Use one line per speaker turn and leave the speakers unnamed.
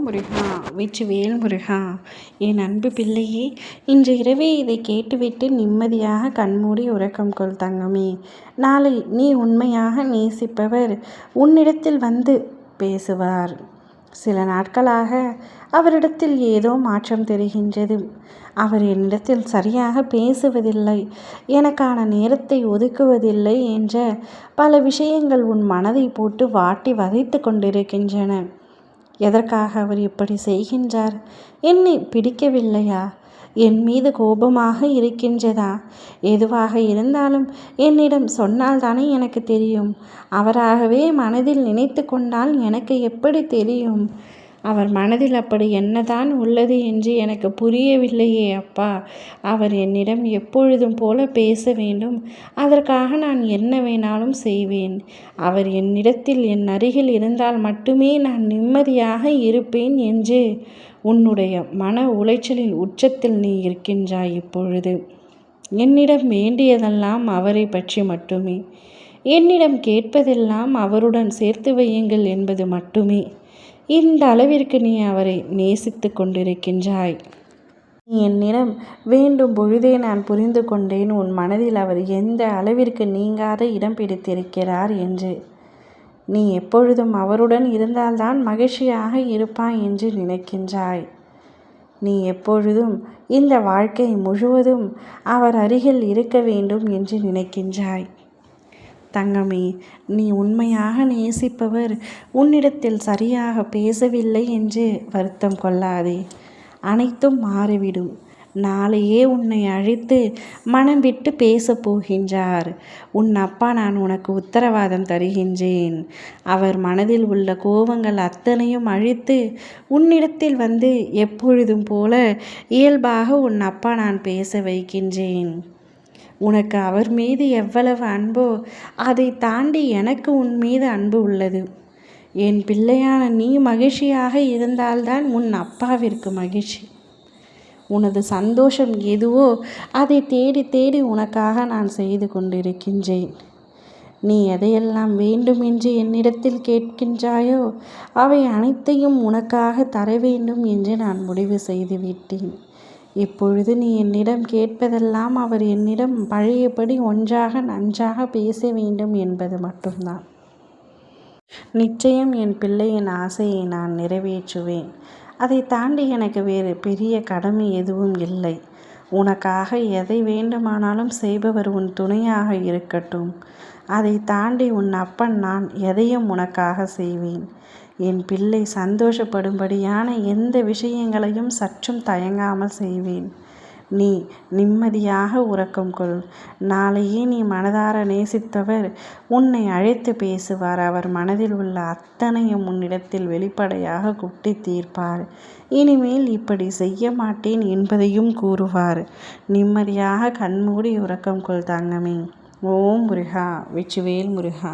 முருகா, வெற்றிவேல் முருகா. என் அன்பு பிள்ளையே, இன்று இரவே இதை கேட்டுவிட்டு நிம்மதியாக கண்மூடி உறக்கம் கொள் தங்கமே. நாளை நீ உண்மையாக நேசிப்பவர் உன்னிடத்தில் வந்து பேசுவார். சில நாட்களாக அவரிடத்தில் ஏதோ மாற்றம் தெரிகின்றது. அவர் என்னிடத்தில் சரியாக பேசுவதில்லை, எனக்கான நேரத்தை ஒதுக்குவதில்லை என்ற பல விஷயங்கள் உன் மனதை போட்டு வாட்டி வதைத்து கொண்டிருக்கின்றன. எதற்காக அவர் இப்படி செய்கின்றார்? என்னை பிடிக்கவில்லையா? என் மீது கோபமாக இருக்கின்றதா? எதுவாக இருந்தாலும் என்னிடம் சொன்னால்தானே எனக்கு தெரியும். அவராகவே மனதில் நினைத்து கொண்டால் எனக்கு எப்படி தெரியும்? அவர் மனதில் அப்படி என்னதான் உள்ளது என்று எனக்கு புரியவில்லையே அப்பா. அவர் என்னிடம் எப்பொழுதும் போல பேச வேண்டும். அதற்காக நான் என்ன வேணாலும் செய்வேன். அவர் என்னிடத்தில் என் அருகில் இருந்தால் மட்டுமே நான் நிம்மதியாக இருப்பேன் என்று உன்னுடைய மன உளைச்சலில் உச்சத்தில் நீ இருக்கின்றாய் இப்பொழுது. என்னிடம் வேண்டியதெல்லாம் அவரை பற்றி மட்டுமே. என்னிடம் கேட்பதெல்லாம் அவருடன் சேர்த்து வையுங்கள் என்பது மட்டுமே. இந்த அளவிற்கு நீ அவரை நேசித்து கொண்டிருக்கின்றாய். நீ என்னிடம் வேண்டும் பொழுதே நான் புரிந்து கொண்டேன் உன் மனதில் அவர் எந்த அளவிற்கு நீங்காத இடம் பிடித்திருக்கிறார் என்று. நீ எப்பொழுதும் அவருடன் இருந்தால்தான் மகிழ்ச்சியாக இருப்பாய் என்று நினைக்கின்றாய். நீ எப்பொழுதும் இந்த வாழ்க்கை முழுவதும் அவர் அருகில் இருக்க வேண்டும் என்று நினைக்கின்றாய். தங்கமே, நீ உண்மையாக நேசிப்பவர் உன்னிடத்தில் சரியாக பேசவில்லை என்று வருத்தம் கொள்ளாதே. அனைத்தும் மாறிவிடும். நாளையே உன்னை அழைத்து மனம் விட்டு பேசப் போகின்றார். உன் அப்பா நான் உனக்கு உத்தரவாதம் தருகின்றேன். அவர் மனதில் உள்ள கோபங்கள் அத்தனையும் அழித்து உன்னிடத்தில் வந்து எப்பொழுதும் போல இயல்பாக உன் அப்பா நான் பேச வைக்கின்றேன். உனக்கு அவர் மீது எவ்வளவு அன்போ அதை தாண்டி எனக்கு உன் மீது அன்பு உள்ளது. என் பிள்ளையான நீ மகிழ்ச்சியாக இருந்தால்தான் உன் அப்பாவிற்கு மகிழ்ச்சி. உனது சந்தோஷம் எதுவோ அதை தேடி தேடி உனக்காக நான் செய்து கொண்டிருக்கின்றேன். நீ எதையெல்லாம் வேண்டும் என்று என்னிடத்தில் கேட்கின்றாயோ அவை அனைத்தையும் உனக்காக தர வேண்டும் என்று நான் முடிவு செய்துவிட்டேன். இப்பொழுது நீ என்னிடம் கேட்பதெல்லாம் அவர் என்னிடம் பழையபடி ஒன்றாக நன்றாக பேச வேண்டும் என்பது மட்டும்தான். நிச்சயம் என் பிள்ளையின் ஆசையை நான் நிறைவேற்றுவேன். அதை தாண்டி எனக்கு வேறு பெரிய கடமை எதுவும் இல்லை. உனக்காக எதை வேண்டுமானாலும் செய்பவர் உன் துணையாக இருக்கட்டும். அதை தாண்டி உன் அப்பன் நான் எதையும் உனக்காக செய்வேன். என் பிள்ளை சந்தோஷப்படும்படியான எந்த விஷயங்களையும் சற்றும் தயங்காமல் செய்வேன். நீ நிம்மதியாக உறக்கம் கொள். நாளையே நீ மனதார நேசித்தவர் உன்னை அழைத்து பேசுவார். அவர் மனதில் உள்ள அத்தனையும் உன்னிடத்தில் வெளிப்படையாக குட்டி தீர்ப்பார். இனிமேல் இப்படி செய்ய மாட்டேன் என்பதையும் கூறுவார். நிம்மதியாக கண்மூடி உறக்கம் கொள் தங்கமே. ஓம் முருகா, வெற்றிவேல் முருகா.